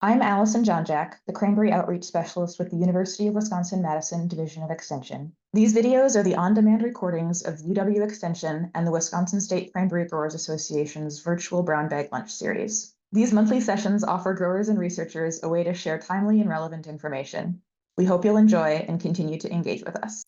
I'm Allison Jonjak, the Cranberry Outreach Specialist with the University of Wisconsin-Madison Division of Extension. These videos are the on-demand recordings of UW Extension and the Wisconsin State Cranberry Growers Association's virtual brown bag lunch series. These monthly sessions offer growers and researchers a way to share timely and relevant information. We hope you'll enjoy and continue to engage with us.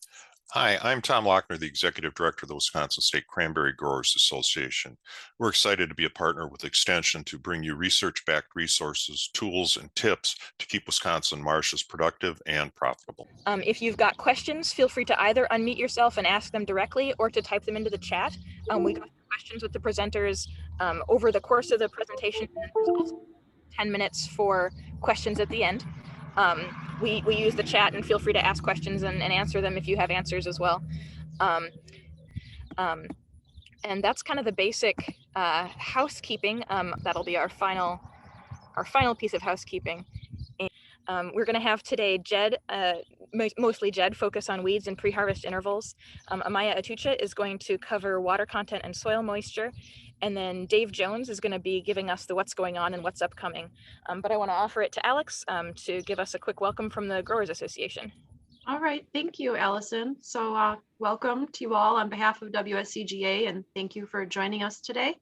Hi, I'm Tom Lochner, the Executive Director of the Wisconsin State Cranberry Growers Association. We're excited to be a partner with Extension to bring you research-backed resources, tools, and tips to keep Wisconsin marshes productive and profitable. If you've got questions, feel free to either unmute yourself and ask them directly or to type them into the chat. We got questions with the presenters over the course of the presentation, and there's also 10 minutes for questions at the end. We use the chat, and feel free to ask questions and answer them if you have answers as well. And that's kind of the basic housekeeping. That'll be our final piece of housekeeping. We're going to have today Jed, mostly Jed, focus on weeds and pre-harvest intervals. Amaya Atucha is going to cover water content and soil moisture. And then Dave Jones is going to be giving us the what's going on and what's upcoming. But I want to offer it to Alex to give us a quick welcome from the Growers Association. All right, thank you, Allison. So welcome to you all on behalf of WSCGA, and thank you for joining us today.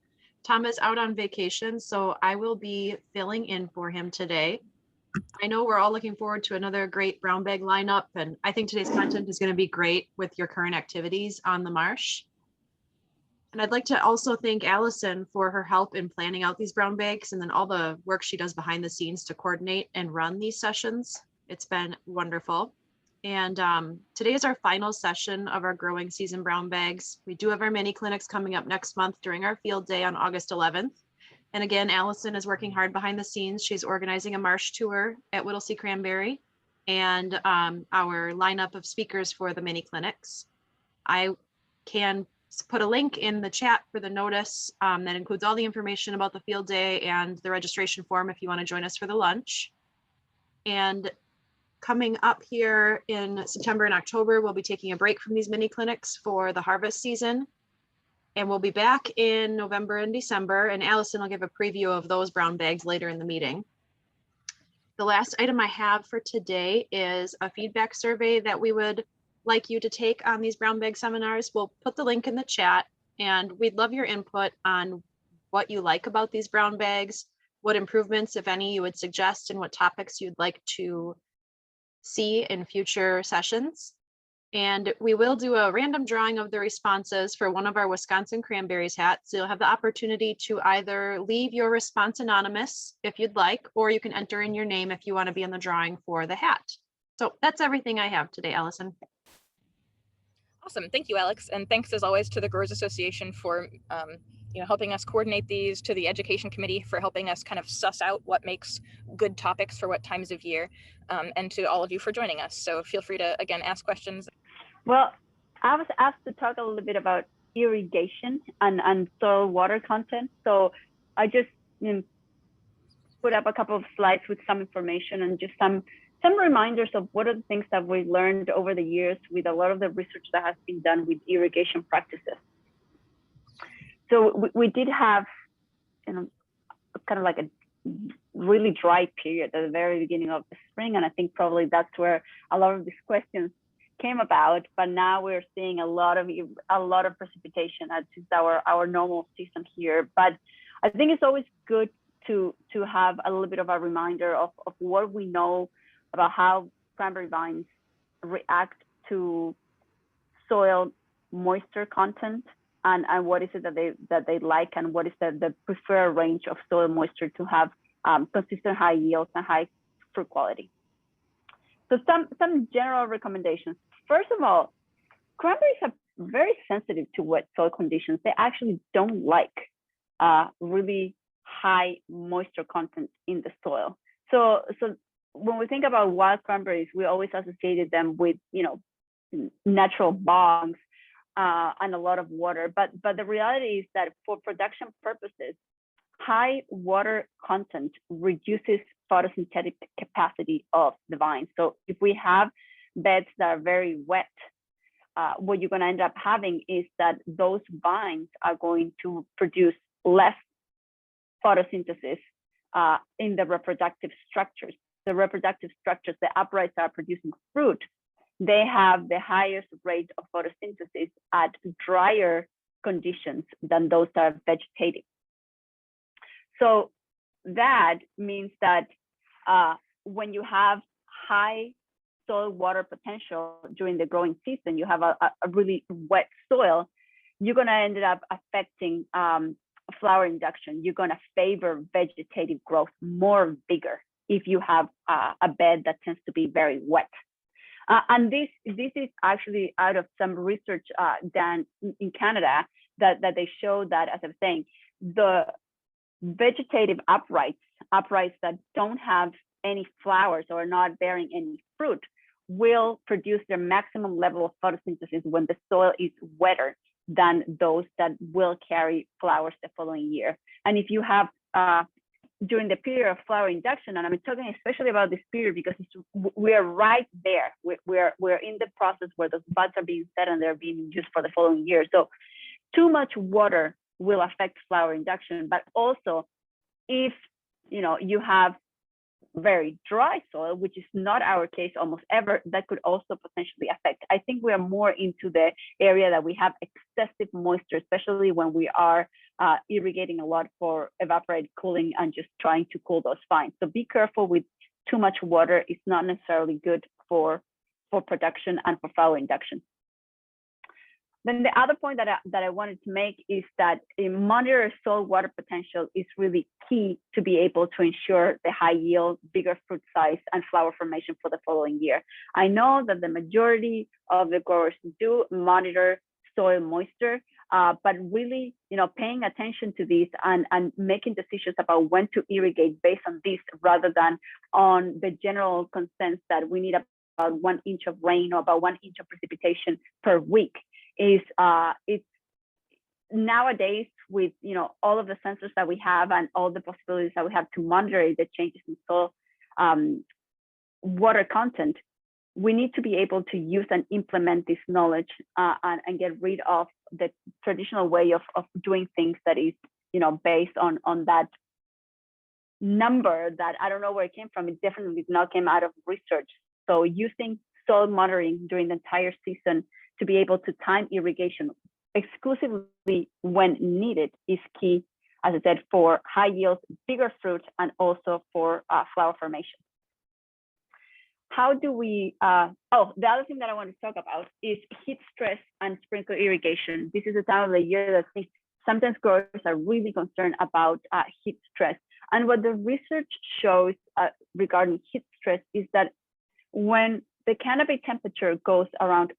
Tom is out on vacation, so I will be filling in for him today. I know we're all looking forward to another great brown bag lineup, and I think today's content is going to be great with your current activities on the marsh. And I'd like to also thank Allison for her help in planning out these brown bags and then all the work she does behind the scenes to coordinate and run these sessions. It's been wonderful. And today is our final session of our growing season brown bags. We do have our mini clinics coming up next month during our field day on August 11th. And again, Allison is working hard behind the scenes. She's organizing a marsh tour at Whittlesey Cranberry and our lineup of speakers for the mini clinics. I can put a link in the chat for the notice that includes all the information about the field day and the registration form if you want to join us for the lunch. And coming up here in September and October, we'll be taking a break from these mini clinics for the harvest season. And we'll be back in November and December, and Allison will give a preview of those brown bags later in the meeting. The last item I have for today is a feedback survey that we would like you to take on these brown bag seminars. We'll put the link in the chat, and we'd love your input on what you like about these brown bags, what improvements, if any, you would suggest, and what topics you'd like to see in future sessions. And we will do a random drawing of the responses for one of our Wisconsin Cranberries hats. So you'll have the opportunity to either leave your response anonymous if you'd like, or you can enter in your name if you want to be in the drawing for the hat. So that's everything I have today, Allison. Awesome, thank you, Alex. And thanks as always to the Growers Association for helping us coordinate these, to the Education Committee for helping us kind of suss out what makes good topics for what times of year, and to all of you for joining us. So feel free to, again, ask questions. Well, I was asked to talk a little bit about irrigation and soil water content. So I just put up a couple of slides with some information and just some reminders of what are the things that we learned over the years with a lot of the research that has been done with irrigation practices. So we did have, kind of like a really dry period at the very beginning of the spring, and I think probably that's where a lot of these questions came about. But now we're seeing a lot of precipitation. That's just our normal season here. But I think it's always good to have a little bit of a reminder of what we know about how cranberry vines react to soil moisture content, and what is it that they like, and what is the preferred range of soil moisture to have consistent high yields and high fruit quality. So some general recommendations. First of all, cranberries are very sensitive to wet soil conditions. They actually don't like really high moisture content in the soil. So when we think about wild cranberries, we always associated them with, natural bogs and a lot of water. But the reality is that for production purposes, high water content reduces photosynthetic capacity of the vine. So if we have beds that are very wet, what you're going to end up having is that those vines are going to produce less photosynthesis in the reproductive structures. The reproductive structures, the uprights that are producing fruit, they have the highest rate of photosynthesis at drier conditions than those that are vegetative. So that means that when you have high soil water potential during the growing season, you have a really wet soil, you're going to end up affecting flower induction. You're going to favor vegetative growth more vigor if you have a bed that tends to be very wet. And this is actually out of some research done in Canada that they show that, as I was saying, the vegetative uprights that don't have any flowers or are not bearing any fruit will produce their maximum level of photosynthesis when the soil is wetter than those that will carry flowers the following year. And if you have during the period of flower induction, and I'm talking especially about this period because we're right there. We're in the process where those buds are being set and they're being used for the following year. So too much water will affect flower induction, but also if you have very dry soil, which is not our case almost ever, that could also potentially affect. I think we are more into the area that we have excessive moisture, especially when we are irrigating a lot for evaporated cooling and just trying to cool those vines. So be careful with too much water. It's not necessarily good for production and for flower induction. Then the other point that I wanted to make is that a monitor soil water potential is really key to be able to ensure the high yield, bigger fruit size, and flower formation for the following year. I know that the majority of the growers do monitor soil moisture, but really, paying attention to this and making decisions about when to irrigate based on this rather than on the general consensus that we need about 1 inch of rain or about 1 inch of precipitation per week. It's nowadays with all of the sensors that we have and all the possibilities that we have to monitor the changes in soil water content, we need to be able to use and implement this knowledge and get rid of the traditional way of doing things that is based on that number that I don't know where it came from. It definitely did not came out of research. So using soil monitoring during the entire season to be able to time irrigation exclusively when needed is key, as I said, for high yields, bigger fruit, and also for flower formation. How do we, the other thing that I want to talk about is heat stress and sprinkler irrigation. This is a time of the year that I think sometimes growers are really concerned about heat stress. And what the research shows regarding heat stress is that when the canopy temperature goes around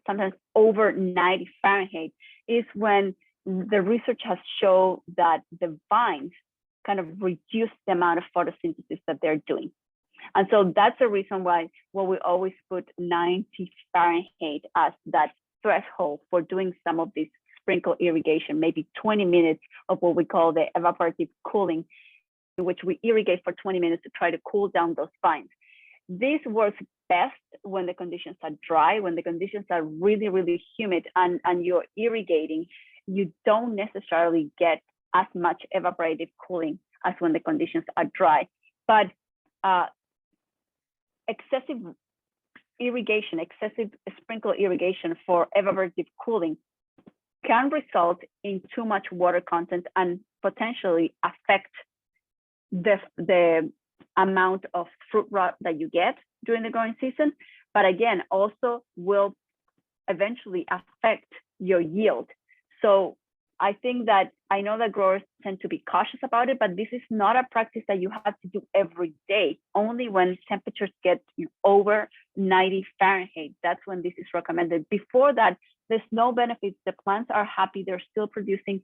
sometimes over 90 Fahrenheit is when the research has shown that the vines kind of reduce the amount of photosynthesis that they're doing. And so that's the reason why we always put 90 Fahrenheit as that threshold for doing some of this sprinkle irrigation, maybe 20 minutes of what we call the evaporative cooling, in which we irrigate for 20 minutes to try to cool down those vines. This works best when the conditions are dry, when the conditions are really, really humid and you're irrigating, you don't necessarily get as much evaporative cooling as when the conditions are dry. But excessive irrigation, excessive sprinkle irrigation for evaporative cooling can result in too much water content and potentially affect the amount of fruit rot that you get during the growing season, but again, also will eventually affect your yield. So I think that I know that growers tend to be cautious about it, but this is not a practice that you have to do every day. Only when temperatures get over 90 Fahrenheit, that's when this is recommended. Before that, there's no benefits. The plants are happy. They're still producing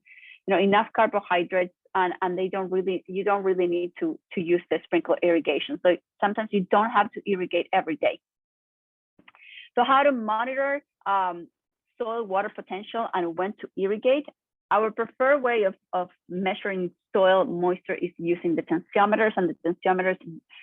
enough carbohydrates and you don't really need to use the sprinkle irrigation. So sometimes you don't have to irrigate every day. So how to monitor soil water potential and when to irrigate? Our preferred way of measuring soil moisture is using the tensiometers, and the tensiometers,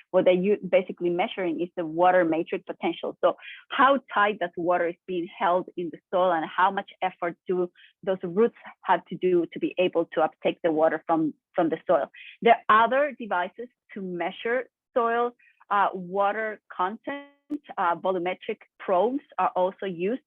what they basically measuring is the water matrix potential. So how tight that water is being held in the soil, and how much effort do those roots have to do to be able to uptake the water from the soil. There are other devices to measure soil water content. Volumetric probes are also used.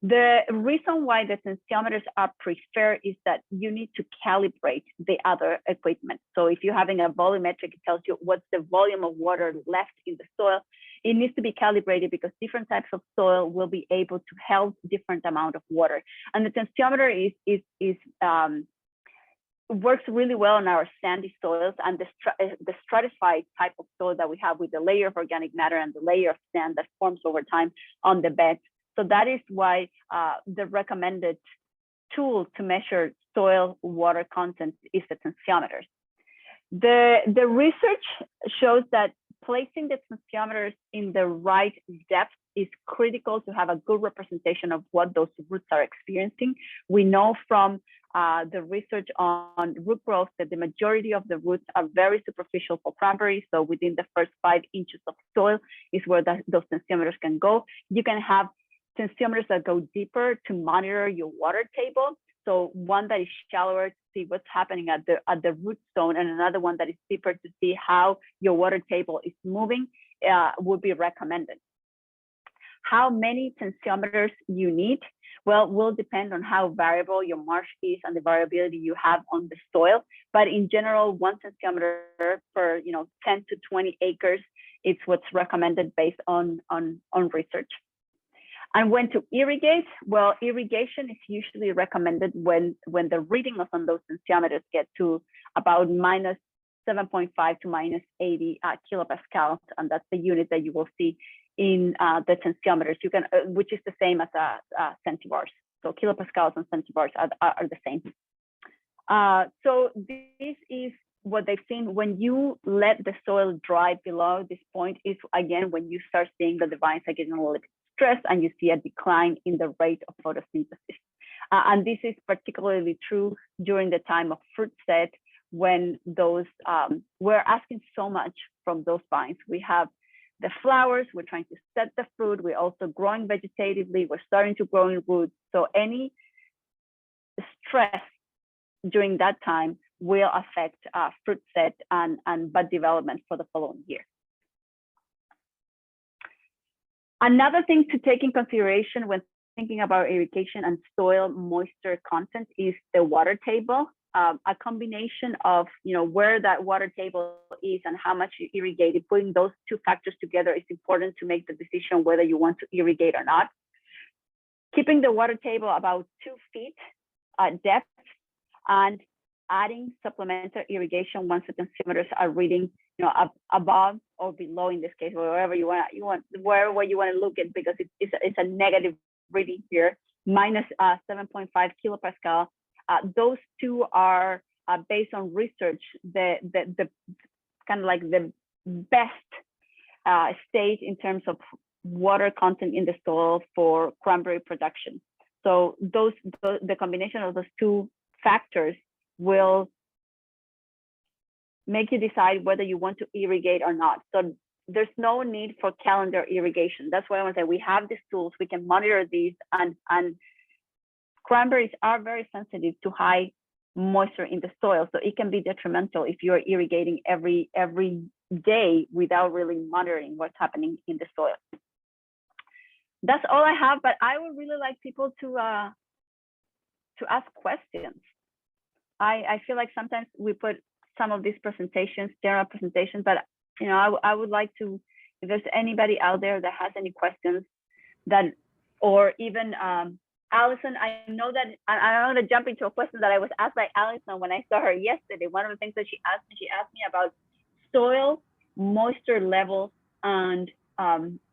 The reason why the tensiometers are preferred is that you need to calibrate the other equipment. So if you're having a volumetric, it tells you what's the volume of water left in the soil. It needs to be calibrated because different types of soil will be able to hold different amount of water. And the tensiometer works really well on our sandy soils and the stratified type of soil that we have with the layer of organic matter and the layer of sand that forms over time on the bed. So that is why the recommended tool to measure soil water content is the tensiometers. The research shows that placing the tensiometers in the right depth is critical to have a good representation of what those roots are experiencing. We know from the research on root growth that the majority of the roots are very superficial for cranberry. So within the first 5 inches of soil is where those tensiometers can go. You can have tensiometers that go deeper to monitor your water table. So one that is shallower to see what's happening at the root zone, and another one that is deeper to see how your water table is moving would be recommended. How many tensiometers you need? Well, will depend on how variable your marsh is and the variability you have on the soil. But in general, 1 tensiometer per 10 to 20 acres is what's recommended based on research. And when to irrigate? Well, irrigation is usually recommended when the reading on those tensiometers get to about -7.5 to -80 kilopascals, and that's the unit that you will see in the tensiometers. You can, which is the same as centibars. So kilopascals and centibars are the same. So this is what they've seen. When you let the soil dry below this point is again when you start seeing that the vines are getting a little bit stressed and you see a decline in the rate of photosynthesis. And this is particularly true during the time of fruit set, when those we're asking so much from those vines. We have the flowers, we're trying to set the fruit, we're also growing vegetatively, we're starting to grow in roots. So any stress during that time will affect fruit set and bud development for the following year. Another thing to take in consideration when thinking about irrigation and soil moisture content is the water table. A combination of where that water table is and how much you irrigate. Putting those 2 factors together is important to make the decision whether you want to irrigate or not. Keeping the water table about 2 feet depth and adding supplemental irrigation once the tensiometers are reading above or below, in this case, wherever you want wherever you want to look at, because it's a negative reading here, -7.5 kilopascal. Those 2 are based on research, the kind of like the best stage in terms of water content in the soil for cranberry production. So the combination of those 2 factors will make you decide whether you want to irrigate or not. So there's no need for calendar irrigation. That's why I want to say we have these tools, we can monitor these, and cranberries are very sensitive to high moisture in the soil. So it can be detrimental if you're irrigating every day without really monitoring what's happening in the soil. That's all I have, but I would really like people to ask questions. I feel like sometimes we put some of these presentations, general presentations, but I would like to, if there's anybody out there that has any questions or even Allison, I know that I want to jump into a question that I was asked by Allison when I saw her yesterday. One of the things that she asked me about soil moisture level and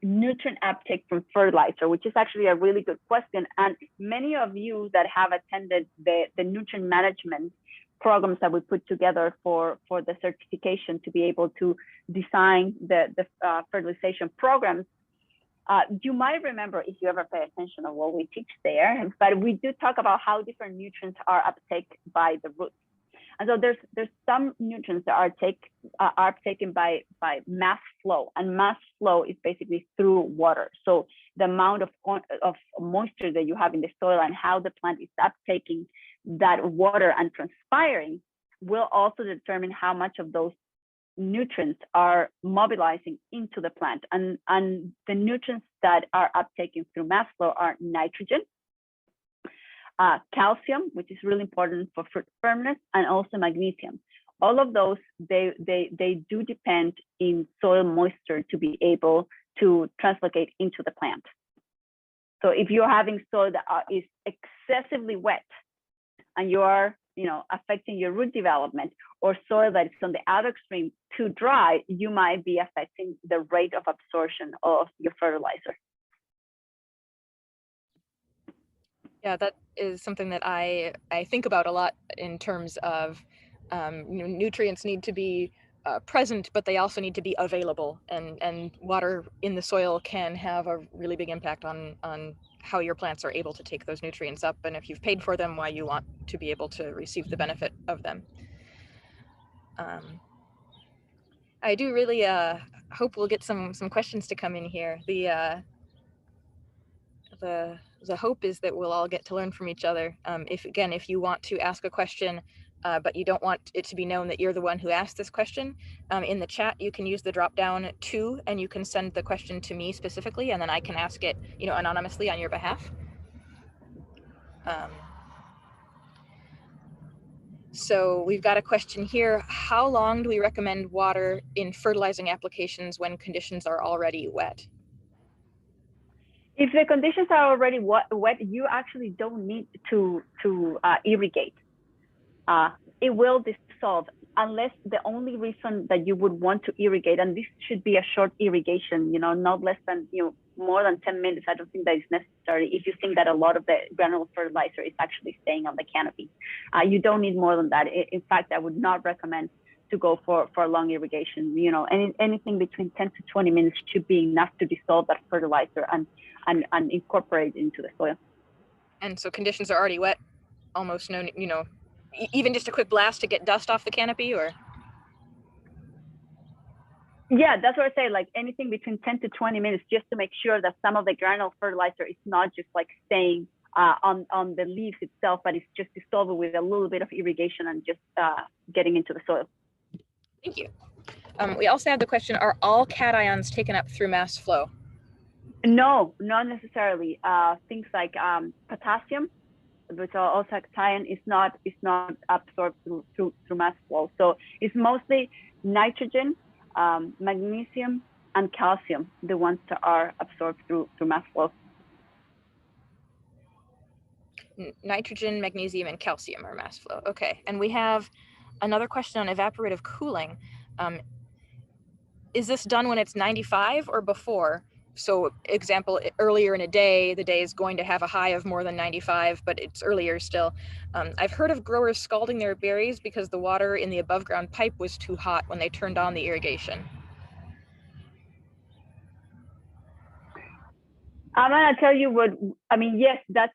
nutrient uptake from fertilizer, which is actually a really good question. And many of you that have attended the nutrient management programs that we put together for the certification to be able to design the fertilization programs You might remember if you ever pay attention to what we teach there, but we do talk about how different nutrients are uptaken by the roots. And so there's some nutrients that are taken by mass flow, and mass flow is basically through water. So the amount of moisture that you have in the soil and how the plant is uptaking that water and transpiring will also determine how much of those nutrients are mobilizing into the plant. And the nutrients that are uptaken through mass flow are nitrogen, calcium, which is really important for fruit firmness, and also magnesium. All of those, they do depend in soil moisture to be able to translocate into the plant. So if you're having soil that is excessively wet and you are affecting your root development, or soil that is on the outer extreme too dry, you might be affecting the rate of absorption of your fertilizer. Yeah, that is something that I think about a lot in terms of nutrients need to be present, but they also need to be available, and water in the soil can have a really big impact on how your plants are able to take those nutrients up, and if you've paid for them, why you want to be able to receive the benefit of them. I do really hope we'll get some questions to come in here. The hope is that we'll all get to learn from each other. If you want to ask a question, but you don't want it to be known that you're the one who asked this question, in the chat you can use the drop down to, and you can send the question to me specifically, and then I can ask it, anonymously on your behalf. So we've got a question here. How long do we recommend water in fertilizing applications when conditions are already wet? If the conditions are already wet, you actually don't need to irrigate. It will dissolve, unless the only reason that you would want to irrigate, and this should be a short irrigation, not less than, more than 10 minutes. I don't think that is necessary if you think that a lot of the granular fertilizer is actually staying on the canopy. You don't need more than that. In fact, I would not recommend to go for a long irrigation. Anything between 10 to 20 minutes should be enough to dissolve that fertilizer and incorporate it into the soil. And so conditions are already wet, almost no, even just a quick blast to get dust off the canopy, or? Yeah, that's what I say, like anything between 10 to 20 minutes, just to make sure that some of the granule fertilizer is not just like staying on the leaves itself, but it's just dissolved with a little bit of irrigation and just getting into the soil. Thank you. We also have the question, are all cations taken up through mass flow? No, not necessarily. Things like potassium, which are also cation, is not absorbed through mass flow. So it's mostly nitrogen, magnesium, and calcium, the ones that are absorbed through mass flow. Nitrogen, magnesium, and calcium are mass flow. Okay, and we have another question on evaporative cooling. Is this done when it's 95 or before? So example, earlier in a day, the day is going to have a high of more than 95, but it's earlier still. I've heard of growers scalding their berries because the water in the above ground pipe was too hot when they turned on the irrigation. I'm gonna tell you what, yes, that's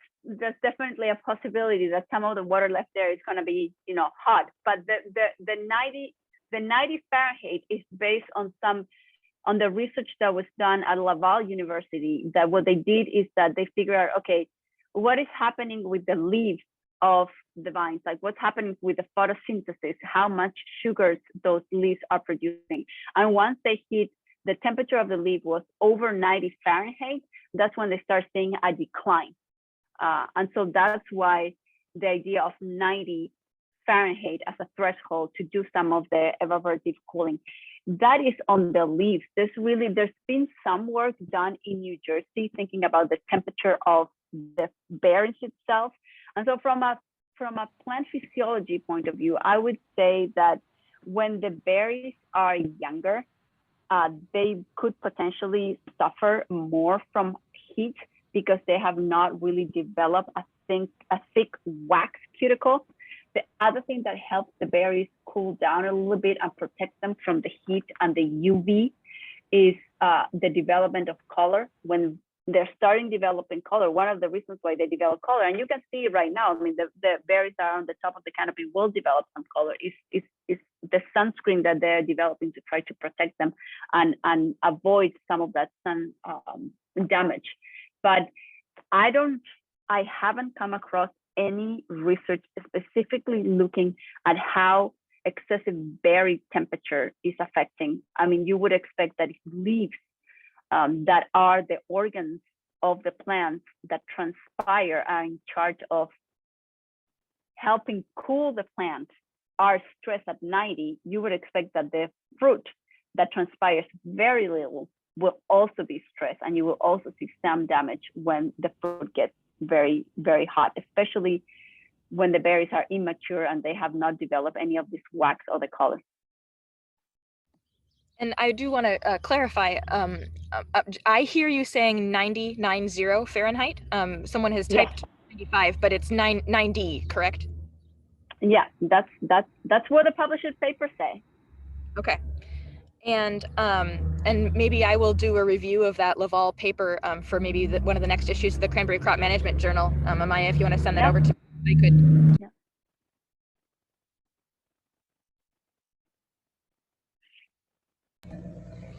definitely a possibility that some of the water left there is gonna be, hot, but the 90 Fahrenheit is based on the research that was done at Laval University. That what they did is that they figured out, okay, what is happening with the leaves of the vines? Like what's happening with the photosynthesis, how much sugars those leaves are producing. And once they hit the temperature of the leaf was over 90 Fahrenheit, that's when they start seeing a decline. And so that's why the idea of 90 Fahrenheit as a threshold to do some of the evaporative cooling. That is on the leaves. There's been some work done in New Jersey thinking about the temperature of the berries itself. And so from a plant physiology point of view, I would say that when the berries are younger, they could potentially suffer more from heat because they have not really developed a thick wax cuticle. The other thing that helps the berries cool down a little bit and protect them from the heat and the UV is the development of color. When they're starting developing color, one of the reasons why they develop color, and you can see right now, I mean, the berries are on the top of the canopy will develop some color, is the sunscreen that they're developing to try to protect them and avoid some of that sun damage. But I haven't come across any research specifically looking at how excessive berry temperature is affecting. I mean, you would expect that if leaves that are the organs of the plants that transpire are in charge of helping cool the plant are stressed at 90, you would expect that the fruit that transpires very little will also be stressed, and you will also see some damage when the fruit gets very, very hot, especially when the berries are immature and they have not developed any of this wax or the color. And I do want to clarify, I hear you saying 90 Fahrenheit. Someone has typed 95, but it's 90, correct? Yeah, that's what the published papers say. Okay. And maybe I will do a review of that Laval paper for maybe one of the next issues of the Cranberry Crop Management Journal. Amaya, if you want to send that over to me, I could. Yeah.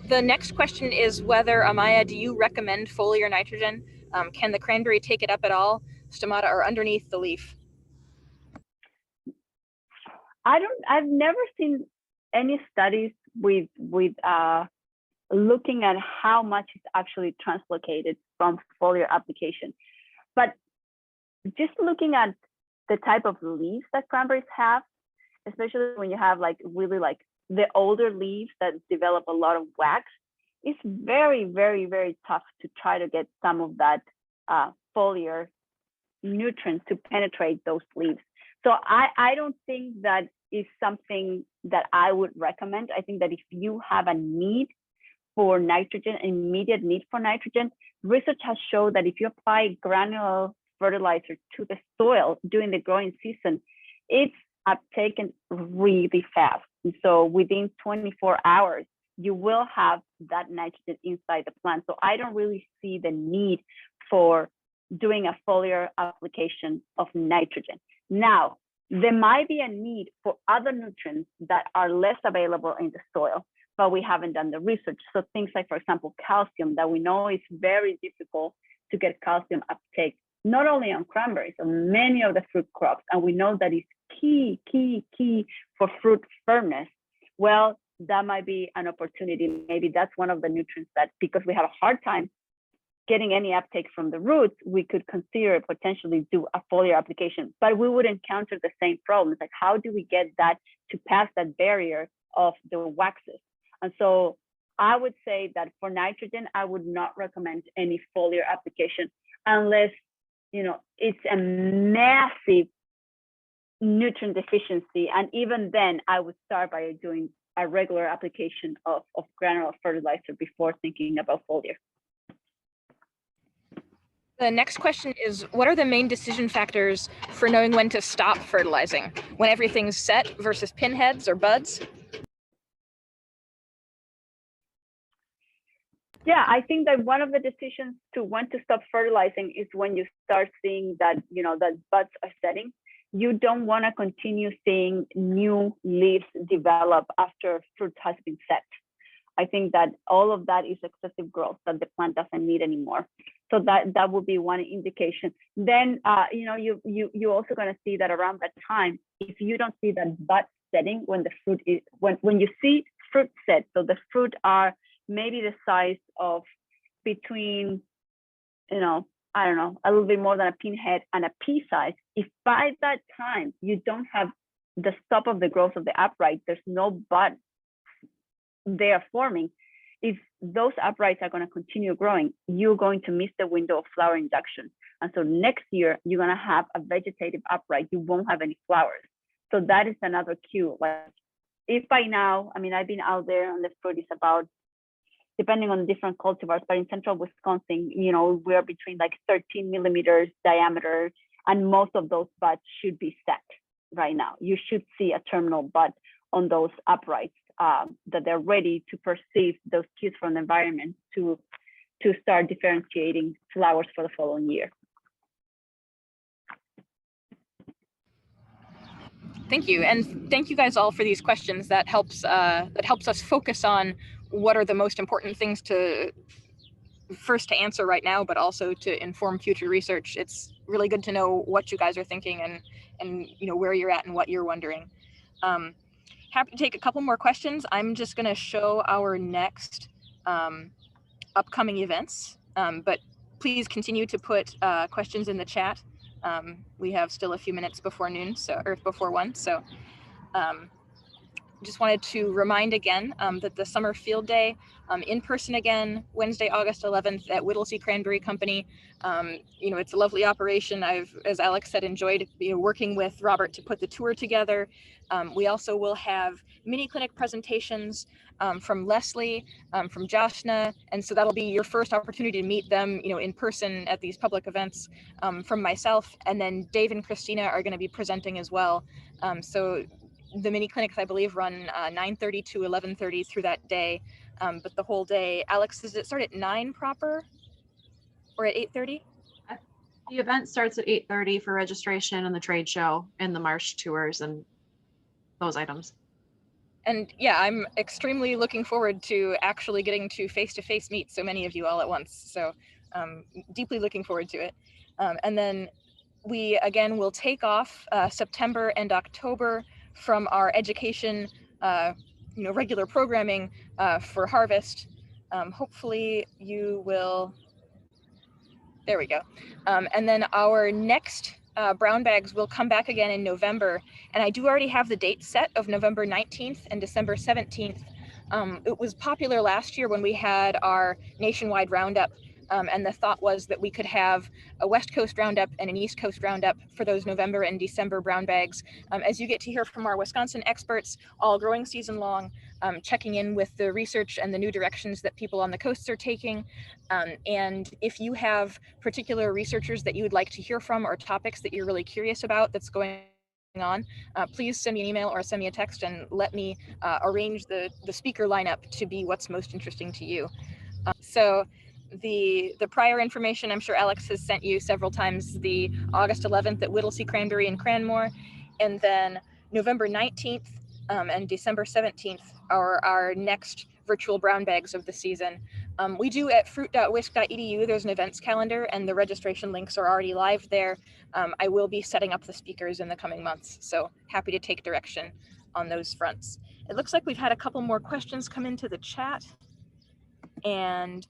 The next question is whether, Amaya, do you recommend foliar nitrogen? Can the cranberry take it up at all, stomata or underneath the leaf? I've never seen any studies with looking at how much is actually translocated from foliar application. But just looking at the type of leaves that cranberries have, especially when you have like really like the older leaves that develop a lot of wax, it's very, very, very tough to try to get some of that foliar nutrients to penetrate those leaves. So I don't think that is something that I would recommend. I think that if you have a need for nitrogen, immediate need for nitrogen, research has shown that if you apply granular fertilizer to the soil during the growing season, it's uptaken really fast. And so within 24 hours, you will have that nitrogen inside the plant. So I don't really see the need for doing a foliar application of nitrogen. Now, there might be a need for other nutrients that are less available in the soil, but we haven't done the research. So things like, for example, calcium, that we know is very difficult to get calcium uptake, not only on cranberries, on many of the fruit crops. And we know that is key for fruit firmness. Well, that might be an opportunity. Maybe that's one of the nutrients that, because we have a hard time getting any uptake from the roots, we could consider potentially do a foliar application, but we would encounter the same problems. Like, how do we get that to pass that barrier of the waxes? And so I would say that for nitrogen, I would not recommend any foliar application unless, you know, it's a massive nutrient deficiency. And even then I would start by doing a regular application of granular fertilizer before thinking about foliar. The next question is, what are the main decision factors for knowing when to stop fertilizing? When everything's set versus pinheads or buds? Yeah, I think that one of the decisions to when to stop fertilizing is when you start seeing that, you know, that buds are setting. You don't want to continue seeing new leaves develop after fruit has been set. I think that all of that is excessive growth that the plant doesn't need anymore. So that would be one indication. Then, you know, you're also going to see that around that time, if you don't see that bud setting, when the fruit is, when you see fruit set, so the fruit are maybe the size of between, you know, I don't know, a little bit more than a pinhead and a pea size. If by that time you don't have the stop of the growth of the upright, there's no bud they are forming, if those uprights are going to continue growing, you're going to miss the window of flower induction. And so next year, you're going to have a vegetative upright. You won't have any flowers. So that is another cue. Like, if by now, I mean, I've been out there on the fruit, is about, depending on different cultivars, but in central Wisconsin, you know, we're between like 13 millimeters diameter, and most of those buds should be set right now. You should see a terminal bud on those uprights that they're ready to perceive those cues from the environment to start differentiating flowers for the following year. Thank you, and thank you guys all for these questions. That helps us focus on what are the most important things to answer right now, but also to inform future research. It's really good to know what you guys are thinking and where you're at and what you're wondering. Happy to take a couple more questions. I'm just going to show our next upcoming events, but please continue to put questions in the chat. We have still a few minutes before noon, or before 1, so just wanted to remind again that the summer field day in person again, Wednesday, August 11th at Whittlesey Cranberry Company. It's a lovely operation. I've, as Alex said, enjoyed working with Robert to put the tour together. We also will have mini clinic presentations from Leslie, from Joshna, and so that'll be your first opportunity to meet them, in person at these public events. From myself, and then Dave and Christina are going to be presenting as well. So the mini clinics, I believe, run 9:30 to 11:30 through that day, but the whole day. Alex, does it start at 9 proper, or at 8:30? The event starts at 8:30 for registration and the trade show and the marsh tours and those items. And yeah, I'm extremely looking forward to actually getting to face-to-face meet so many of you all at once. So deeply looking forward to it. And then we, again, will take off September and October from our education, regular programming for harvest. Hopefully you will, there we go. And then our next brown bags will come back again in November. And I do already have the date set of November 19th and December 17th. It was popular last year when we had our nationwide roundup. And the thought was that we could have a West Coast roundup and an East Coast roundup for those November and December brown bags. As you get to hear from our Wisconsin experts all growing season long, checking in with the research and the new directions that people on the coasts are taking. And if you have particular researchers that you would like to hear from or topics that you're really curious about that's going on, please send me an email or send me a text and let me arrange the speaker lineup to be what's most interesting to you. So the prior information, I'm sure Alex has sent you several times, the August 11th at Whittlesey Cranberry and Cranmore, and then November 19th and December 17th are our next virtual brown bags of the season. We do at fruit.wisc.edu, there's an events calendar and the registration links are already live there. I will be setting up the speakers in the coming months, so happy to take direction on those fronts. It looks like we've had a couple more questions come into the chat, and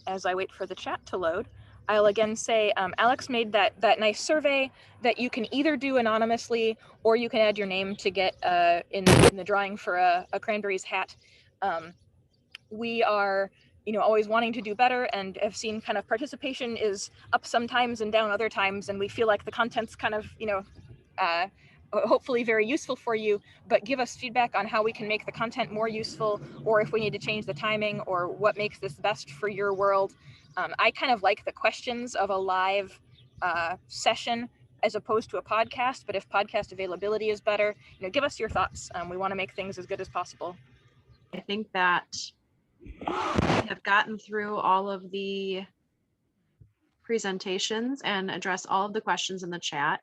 as I wait for the chat to load, I'll again say, Alex made that nice survey that you can either do anonymously or you can add your name to get in the drawing for a Cranberries hat. We are, always wanting to do better and have seen kind of participation is up sometimes and down other times, and we feel like the content's kind of, hopefully very useful for you, but give us feedback on how we can make the content more useful, or if we need to change the timing, or what makes this best for your world. I kind of like the questions of a live session as opposed to a podcast, but if podcast availability is better, give us your thoughts. We want to make things as good as possible. I think that we have gotten through all of the presentations and address all of the questions in the chat.